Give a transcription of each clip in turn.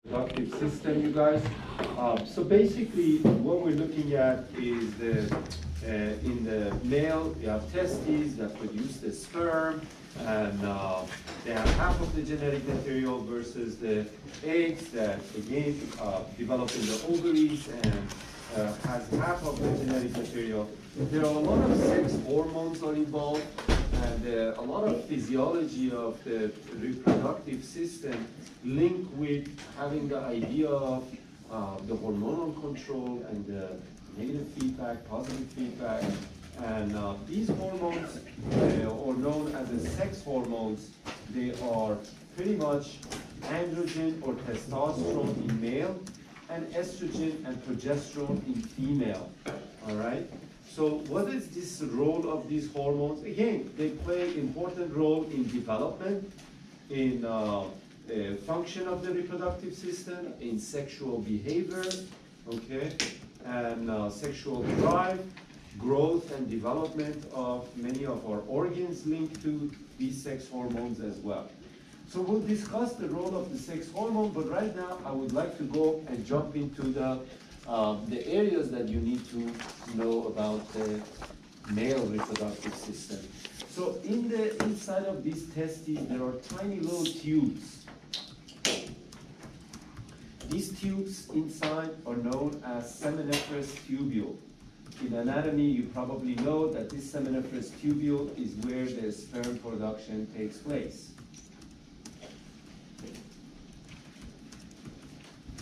reproductive system, you guys. So basically, what we're looking at is in the male, you have testes that produce the sperm, and they have half of the genetic material versus the eggs that, again, develop in the ovaries and has half of the genetic material. There are a lot of sex hormones are involved, and a lot of physiology of the reproductive system linked with having the idea of the hormonal control and the negative feedback, positive feedback. And these hormones, or known as the sex hormones, they are pretty much androgen or testosterone in male and estrogen and progesterone in female. All right? So what is this role of these hormones? Again, they play important role in development, in function of the reproductive system, in sexual behavior, okay, and sexual drive, growth and development of many of our organs linked to these sex hormones as well. So we'll discuss the role of the sex hormone, but right now I would like to go and jump into the areas that you need to know about the male reproductive system. So in the inside of these testes, there are tiny little tubes. These tubes inside are known as seminiferous tubule. In anatomy, you probably know that this seminiferous tubule is where the sperm production takes place.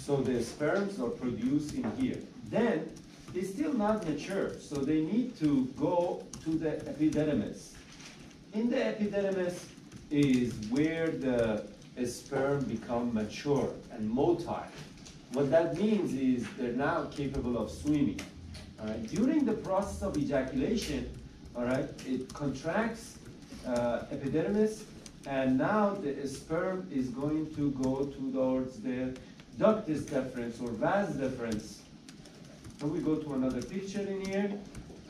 So the sperms are produced in here. Then, they're still not mature, so they need to go to the epididymis. In the epididymis is where the sperm become mature and motile. What that means is they're now capable of swimming. All right? During the process of ejaculation, all right, it contracts epididymis, and now the sperm is going to go towards the ductus deferens or vas deferens. So we go to another picture in here,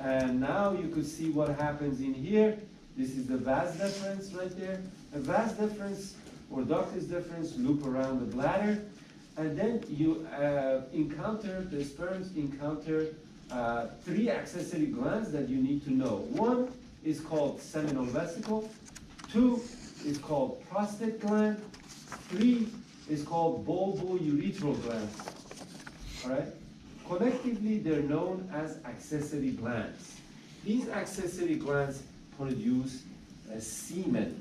and now you could see what happens in here. This is the vas deferens right there. The vas deferens or ductus deferens loop around the bladder, and then you the sperms encounter three accessory glands that you need to know. One is called seminal vesicle, two is called prostate gland, three is called bulbourethral glands. All right? Collectively, they're known as accessory glands. These accessory glands produce semen.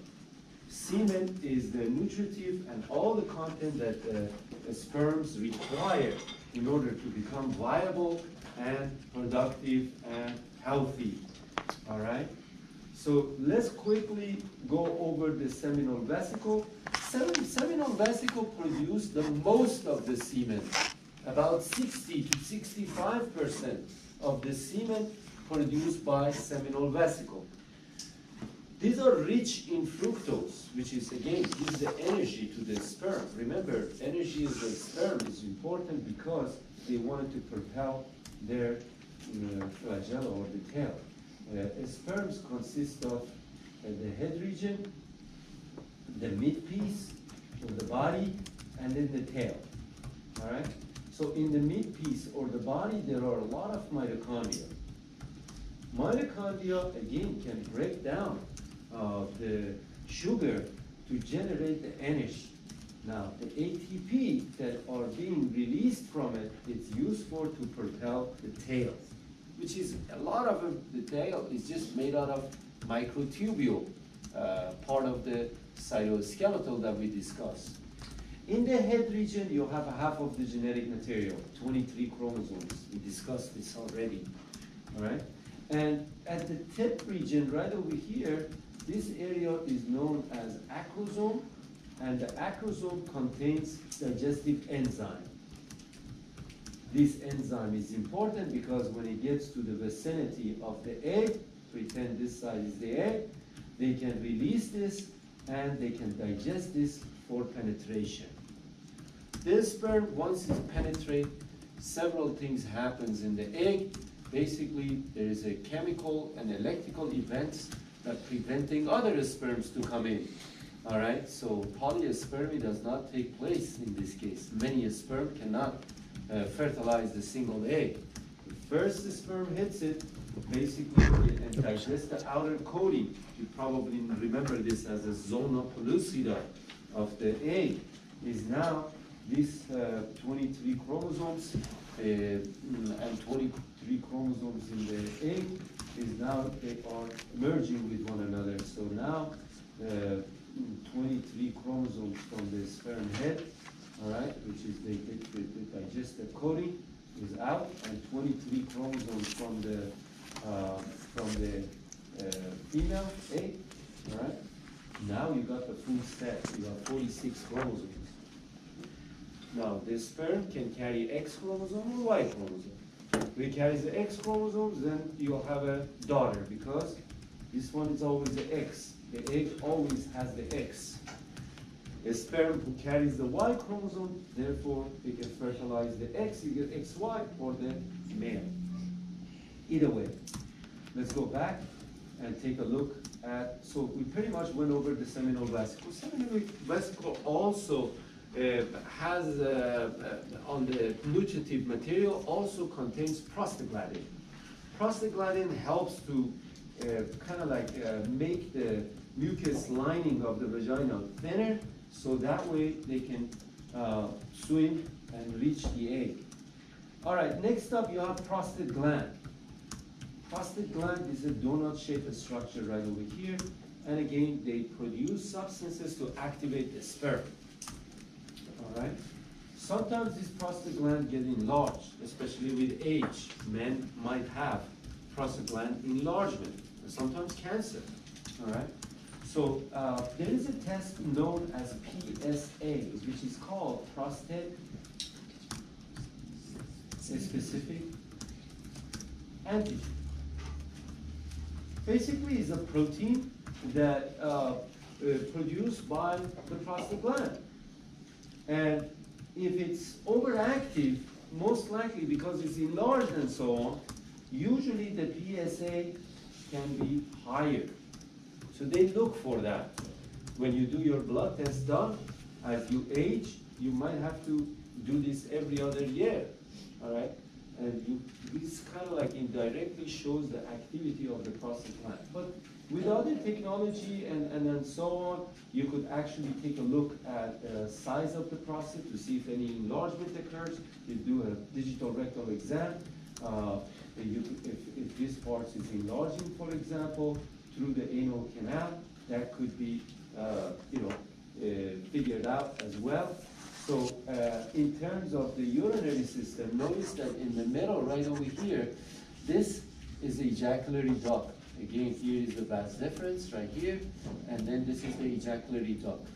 Semen is the nutritive and all the content that the sperms require in order to become viable and productive and healthy. All right? So let's quickly go over the seminal vesicle. Seminal vesicle produce the most of the semen. About 60 to 65% of the semen produced by seminal vesicle. These are rich in fructose, which is, again, gives the energy to the sperm. Remember, energy of the sperm is important because they wanted to propel their flagella or the tail. Sperms consist of the head region, the midpiece of the body, and then the tail. All right? So in the midpiece or the body, there are a lot of mitochondria. Mitochondria, again, can break down the sugar to generate the energy. Now, the ATP that are being released from it, it's useful to propel the tail, which is a lot of the tail is just made out of microtubule, part of the cytoskeletal that we discussed. In the head region, you have half of the genetic material, 23 chromosomes. We discussed this already, all right? And at the tip region, right over here, this area is known as acrosome, and the acrosome contains digestive enzyme. This enzyme is important because when it gets to the vicinity of the egg, pretend this side is the egg, they can release this and they can digest this for penetration. This sperm, once it penetrates, several things happens in the egg. Basically, there is a chemical and electrical events that preventing other sperms to come in. All right, so polyaspermy does not take place in this case. Many sperm cannot fertilize the single egg. The first the sperm hits it, basically it digests the outer coating. You probably remember this as a zona pellucida of the egg. Is now these 23 chromosomes and 23 chromosomes in the egg is now they are merging with one another. So now 23 chromosomes from the sperm head, all right, which is the digestive coating is out, and 23 chromosomes from the female egg, all right. Now you got the full set. You got 46 chromosomes. Now the sperm can carry X chromosome or Y chromosome. If it carries the X chromosomes, then you'll have a daughter because this one is always the X. The egg always has the X. A sperm who carries the Y chromosome, therefore it can fertilize the X, you get XY, or the male. Either way, let's go back and take a look at, so we pretty much went over the seminal vesicle. Seminal vesicle also has, on the nutritive material, also contains prostaglandin. Prostaglandin helps to kind of like make the mucus lining of the vagina thinner, so that way they can swim and reach the egg. All right, next up you have prostate gland. Prostate gland is a donut-shaped structure right over here, and again they produce substances to activate the sperm. All right. Sometimes this prostate gland get enlarged, especially with age. Men might have prostate gland enlargement, and sometimes cancer. All right. So there is a test known as PSA, which is called prostate specific antigen. Basically, it's a protein that produced by the prostate gland. And if it's overactive, most likely because it's enlarged and so on, usually the PSA can be higher. So they look for that. When you do your blood test done, as you age, you might have to do this every other year, all right? And this kind of like indirectly shows the activity of the prostate gland. But with other technology and so on, you could actually take a look at the size of the prostate to see if any enlargement occurs. You do a digital rectal exam. If this part is enlarging, for example, through the anal canal, that could be figured out as well. So in terms of the urinary system, notice that in the middle right over here, this is the ejaculatory duct. Again, here is the vas deferens right here, and then this is the ejaculatory duct.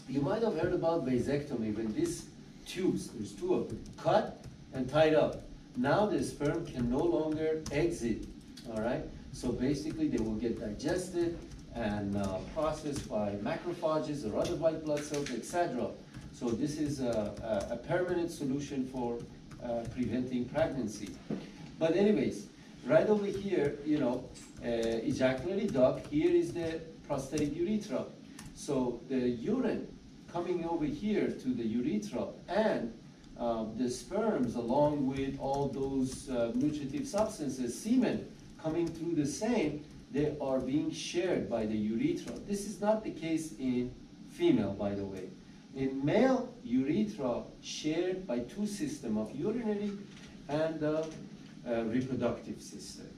You might have heard about vasectomy when these tubes, there's two of them, cut and tied up. Now the sperm can no longer exit, all right? So basically they will get digested and processed by macrophages or other white blood cells, etc. So this is a permanent solution for preventing pregnancy. But anyways, right over here, ejaculatory duct, here is the prostatic urethra. So the urine coming over here to the urethra and the sperms along with all those nutritive substances, semen, coming through the same, they are being shared by the urethra. This is not the case in female, by the way. In male, urethra shared by two systems of urinary and reproductive system.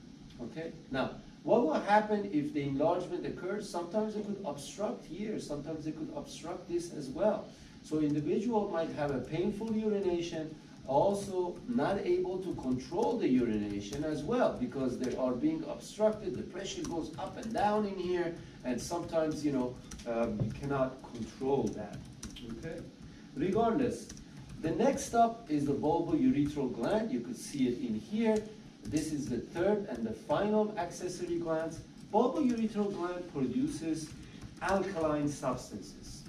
Okay? Now, what will happen if the enlargement occurs? Sometimes it could obstruct here, sometimes it could obstruct this as well. So individual might have a painful urination, also not able to control the urination as well because they are being obstructed, the pressure goes up and down in here, and sometimes, you cannot control that, okay? Regardless, the next up is the bulbourethral gland. You could see it in here. This is the third and the final accessory glands. Bulbourethral gland produces alkaline substances.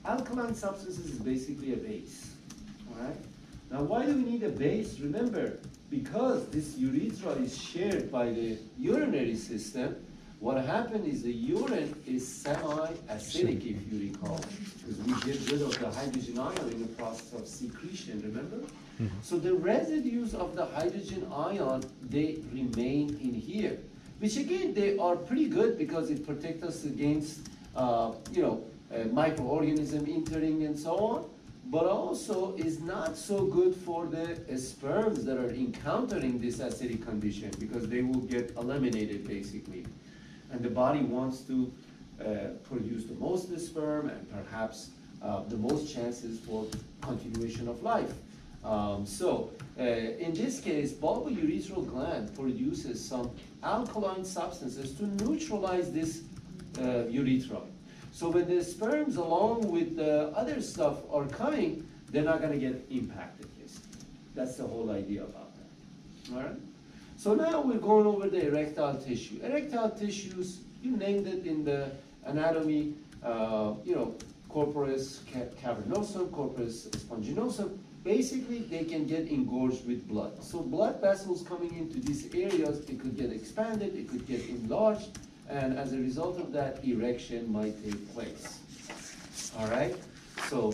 Alkaline substances is basically a base, all right? Now, why do we need a base? Remember, because this urethra is shared by the urinary system, What happened is the urine is semi-acidic, if you recall, because we get rid of the hydrogen ion in the process of secretion, remember? So the residues of the hydrogen ion, they remain in here, which again, they are pretty good because it protects us against, microorganism entering and so on, but also is not so good for the sperms that are encountering this acidic condition because they will get eliminated basically. And the body wants to produce the most sperm and perhaps the most chances for continuation of life. In this case, bulbourethral gland produces some alkaline substances to neutralize this urethra. So when the sperms along with the other stuff are coming, they're not going to get impacted. That's the whole idea about that. All right? So now we're going over the erectile tissue. Erectile tissues, you named it in the anatomy, corpus cavernosum, corpus sponginosum. Basically, they can get engorged with blood. So blood vessels coming into these areas, it could get expanded, it could get enlarged, and as a result of that, erection might take place. All right? So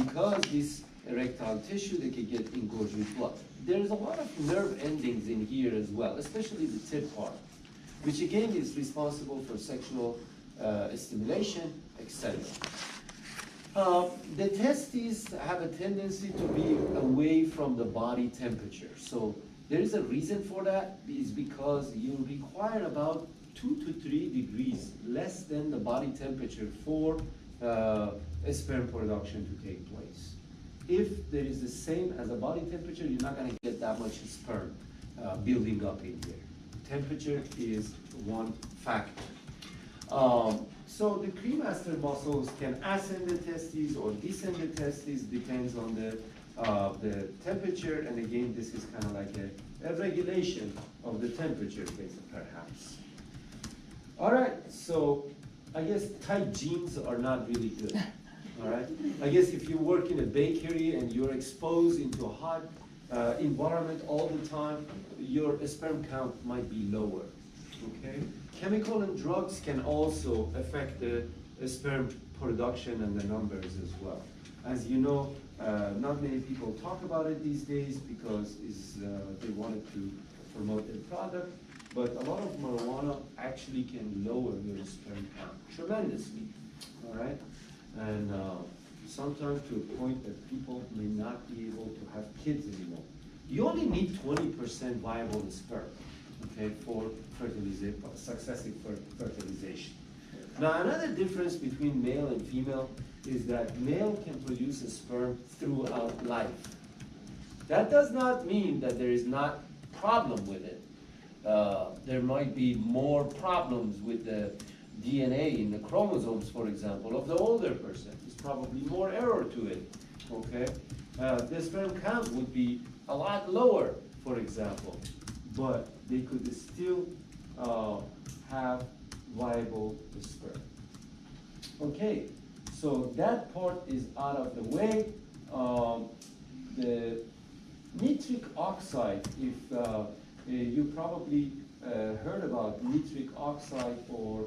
because this erectile tissue, they can get engorged with blood. There's a lot of nerve endings in here as well, especially the tip part, which again is responsible for sexual stimulation, etc. The testes have a tendency to be away from the body temperature. So there is a reason for that, is because you require about 2 to 3 degrees less than the body temperature for sperm production to take place. If there is the same as a body temperature, you're not going to get that much sperm building up in here. Temperature is one factor. So the cremaster muscles can ascend the testes or descend the testes, depends on the temperature, and again, this is kind of like a regulation of the temperature, perhaps. All right, so I guess tight jeans are not really good. All right, I guess if you work in a bakery and you're exposed into a hot environment all the time, your sperm count might be lower. Okay, chemical and drugs can also affect the sperm production and the numbers as well. As you know, not many people talk about it these days because they wanted to promote their product, but a lot of marijuana actually can lower your sperm count tremendously. All right, and sometimes to a point that people may not be able to have kids anymore. You only need 20% viable sperm, okay, for successive fertilization. Now, another difference between male and female is that male can produce a sperm throughout life. That does not mean that there is not problem with it. There might be more problems with the DNA in the chromosomes, for example, of the older person. There's probably more error to it, okay? The sperm count would be a lot lower, for example, but they could still have viable sperm. Okay, so that part is out of the way. The nitric oxide, if you probably heard about nitric oxide or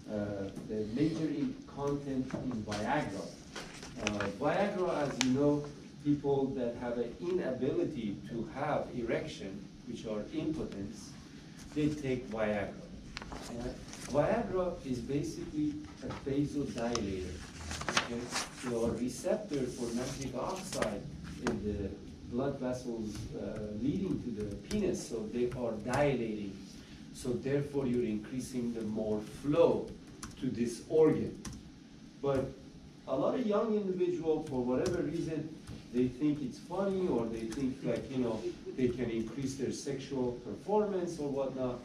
the major content in Viagra. Viagra, as you know, people that have an inability to have erection, which are impotents, they take Viagra. Viagra is basically a vasodilator. Okay? So a receptor for nitric oxide in the blood vessels leading to the penis, so they are dilating. So therefore you're increasing the more flow to this organ. But a lot of young individuals, for whatever reason, they think it's funny, or they think like, they can increase their sexual performance or whatnot,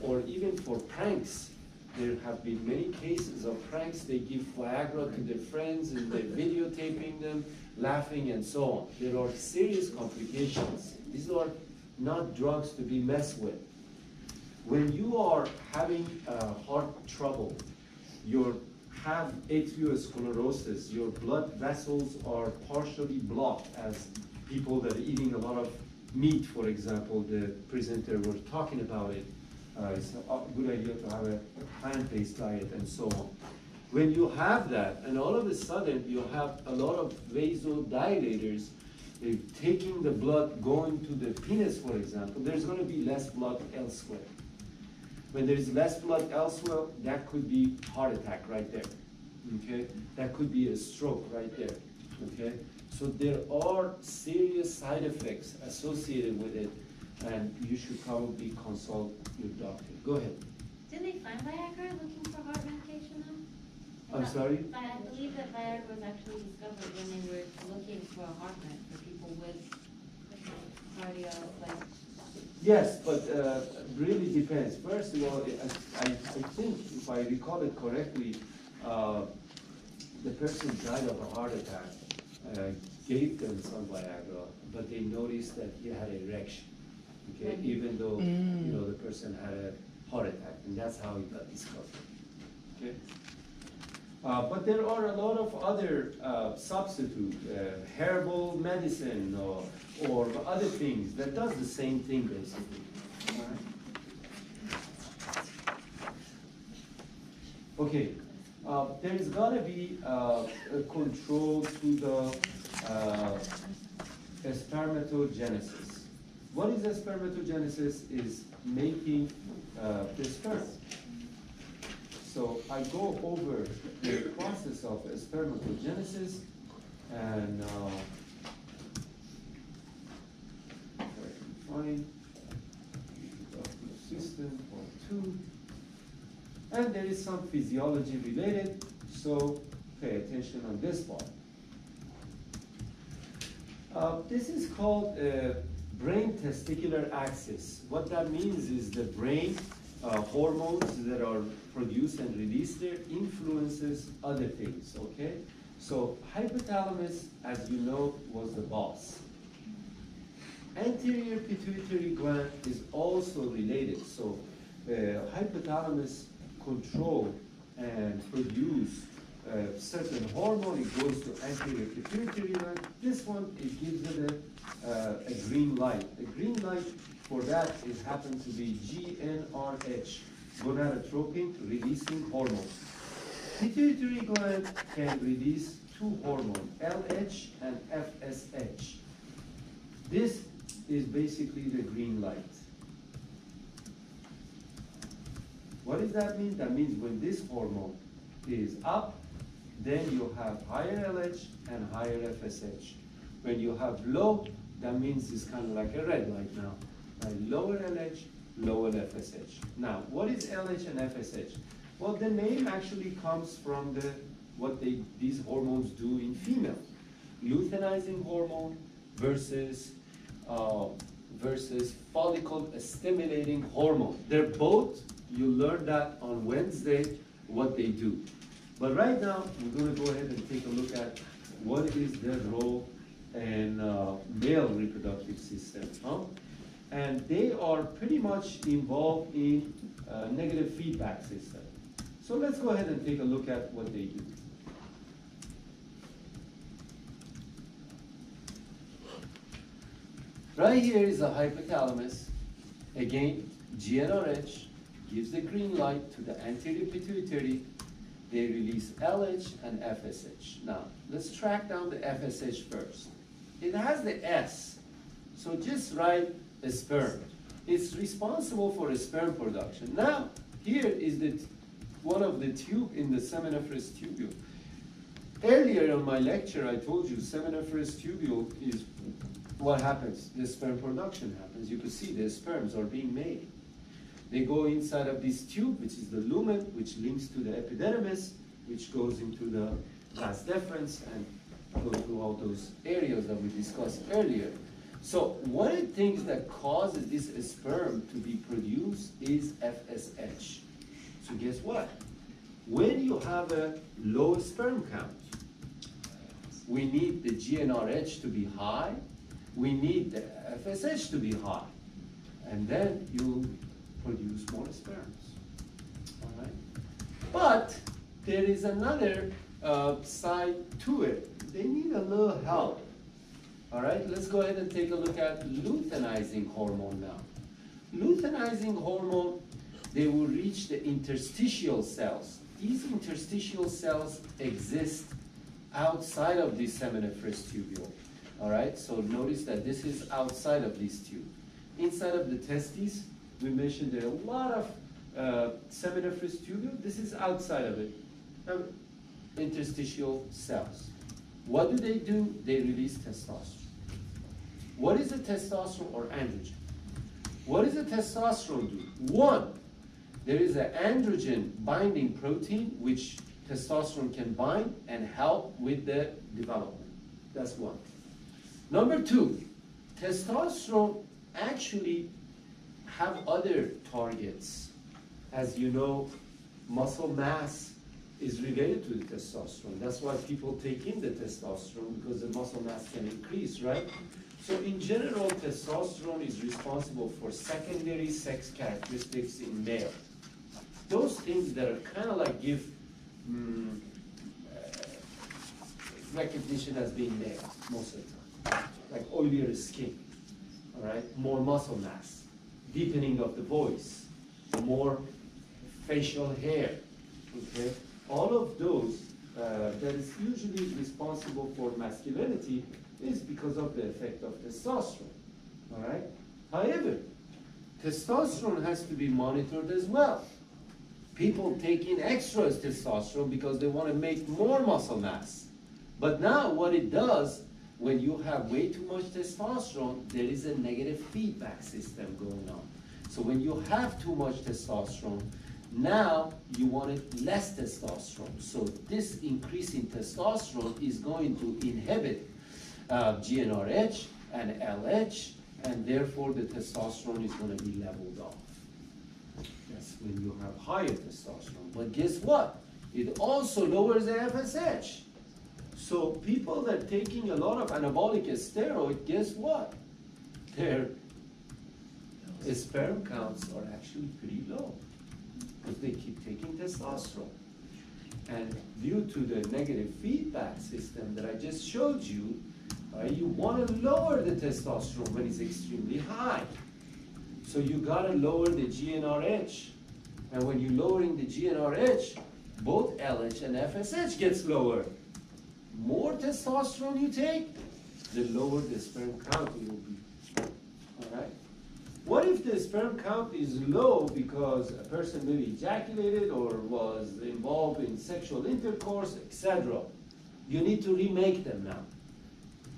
or even for pranks. There have been many cases of pranks. They give Viagra to their friends and they're videotaping them, laughing and so on. There are serious complications. These are not drugs to be messed with. When you are having heart trouble, you have atherosclerosis, your blood vessels are partially blocked, as people that are eating a lot of meat, for example, the presenter was talking about it. It's a good idea to have a plant-based diet and so on. When you have that, and all of a sudden you have a lot of vasodilators taking the blood, going to the penis, for example, there's going to be less blood elsewhere. When there's less blood elsewhere, that could be heart attack right there. Okay, that could be a stroke right there. Okay, so there are serious side effects associated with it, and you should probably consult your doctor. Go ahead. Did they find Viagra looking for heart medication though? I'm sorry? I believe that Viagra was actually discovered when they were looking for a heart med for people with cardio, like. Yes, but really depends. First of all, I think, if I recall it correctly, the person died of a heart attack, gave them some Viagra, but they noticed that he had an erection, okay, even though you know the person had a heart attack, and that's how it got discovered. Okay. But there are a lot of other substitute, herbal medicine or other things that does the same thing basically. All right. Okay, there's got to be a control to the spermatogenesis. What is spermatogenesis? Is making the sperm. So I go over the process of spermatogenesis, and find the system or 2, and there is some physiology related, so pay attention on this part. This is called brain testicular axis. What that means is the brain hormones that are produced and released there influences other things, okay? So hypothalamus, as you know, was the boss. Anterior pituitary gland is also related. So hypothalamus control and produce certain hormone. It goes to anterior pituitary gland. This one, it gives it a green light. The green light for that, it happens to be GnRH, gonadotropin releasing hormone. Pituitary gland can release 2 hormones, LH and FSH. This is basically the green light. What does that mean? That means when this hormone is up, then you have higher LH and higher FSH. When you have low, that means it's kind of like a red light now. Lower LH, lower FSH. Now, what is LH and FSH? Well, the name actually comes from what these hormones do in female. Luteinizing hormone versus follicle stimulating hormone. They're both, you learn that on Wednesday, what they do. But right now, we're going to go ahead and take a look at what is their role in male reproductive system. And they are pretty much involved in negative feedback system. So let's go ahead and take a look at what they do. Right here is the hypothalamus. Again, GnRH gives the green light to the anterior pituitary. They release LH and FSH. Now, let's track down the FSH first. It has the S, so just write a sperm. It's responsible for sperm production. Now, here is one of the tube in the seminiferous tubule. Earlier in my lecture, I told you seminiferous tubule is what happens. The sperm production happens. You can see the sperms are being made. They go inside of this tube, which is the lumen, which links to the epidermis, which goes into the vas deferens and go through all those areas that we discussed earlier. So one of the things that causes this sperm to be produced is FSH. So guess what? When you have a low sperm count, we need the GnRH to be high, we need the FSH to be high, and then you produce more sperms. All right? But there is another side to it. They need a little help. All right, let's go ahead and take a look at luteinizing hormone now. Luteinizing hormone they will reach the interstitial cells. These interstitial cells exist outside of the seminiferous tubule. All right, so notice that this is outside of this tube. Inside of the testes, we mentioned there are a lot of seminiferous tubule. This is outside of it. Interstitial cells. What do? They release testosterone. What is a testosterone or androgen? What does a testosterone do? One, there is an androgen binding protein which testosterone can bind and help with the development. That's one. Number two, testosterone actually have other targets. As you know, muscle mass is related to the testosterone. That's why people take in the testosterone, because the muscle mass can increase, right? So in general, testosterone is responsible for secondary sex characteristics in male. Those things that are kind of like give recognition as being male most of the time. Like oilier skin, all right? More muscle mass, deepening of the voice, more facial hair, okay? All of those that is usually responsible for masculinity is because of the effect of testosterone, all right? However, testosterone has to be monitored as well. People take in extra testosterone because they want to make more muscle mass. But now what it does, when you have way too much testosterone, there is a negative feedback system going on. So when you have too much testosterone, now you wanted less testosterone. So this increase in testosterone is going to inhibit GnRH and LH, and therefore the testosterone is going to be leveled off. That's when you have higher testosterone. But guess what? It also lowers the FSH. So people that are taking a lot of anabolic steroid, guess what? Their sperm counts are actually pretty low because they keep taking testosterone. And due to the negative feedback system that I just showed you, you want to lower the testosterone when it's extremely high. So you got to lower the GnRH. And when you're lowering the GnRH, both LH and FSH gets lower. More testosterone you take, the lower the sperm count will be. All right? What if the sperm count is low because a person maybe ejaculated or was involved in sexual intercourse, etc.? You need to remake them now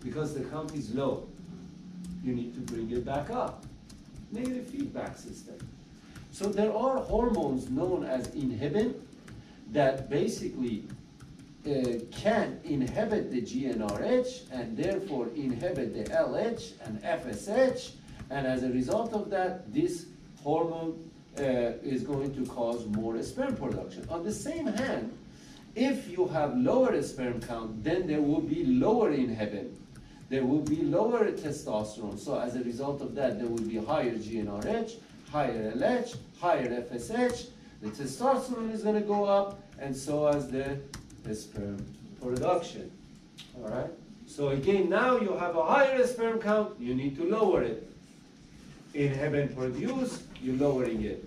because the count is low. You need to bring it back up. Negative feedback system. So there are hormones known as inhibin that basically can inhibit the GnRH and therefore inhibit the LH and FSH, and as a result of that, this hormone is going to cause more sperm production. On the same hand, if you have lower sperm count, then there will be lower inhibin. There will be lower testosterone. So as a result of that, there will be higher GnRH, higher LH, higher FSH. The testosterone is going to go up, and so as the sperm production. All right? So again, now you have a higher sperm count, you need to lower it. Inhibin produce, you're lowering it.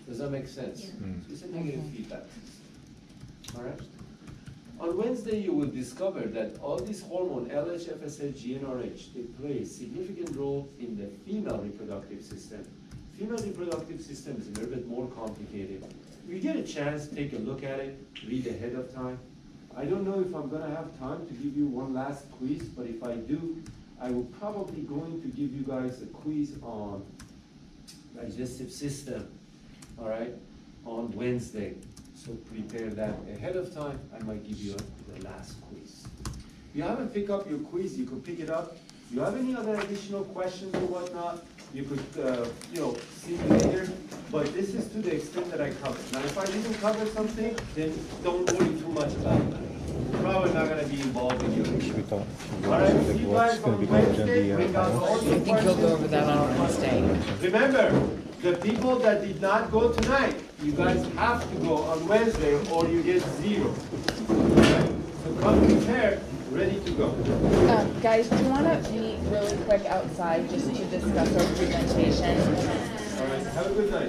Does that make sense? Yeah. It's a negative feedback. All right? On Wednesday, you will discover that all these hormones, LH, FSH, GnRH, they play a significant role in the female reproductive system. Female reproductive system is a little bit more complicated. If you get a chance, take a look at it, read ahead of time. I don't know if I'm going to have time to give you one last quiz, but if I do, I will probably going to give you guys a quiz on digestive system, all right, on Wednesday. So prepare that ahead of time. I might give you the last quiz. If you haven't picked up your quiz, you could pick it up. If you have any other additional questions or whatnot, you could, see me later. But this is to the extent that I covered. Now, if I didn't cover something, then don't worry too much about that. Probably not going to be involved in your video. All right, see you guys on Wednesday. Bring out all your I think he'll go over that on Wednesday. Remember, the people that did not go tonight, you guys have to go on Wednesday or you get 0. Right? So come prepared, ready to go. Guys, do you want to meet really quick outside just to discuss our presentation? All right, have a good night.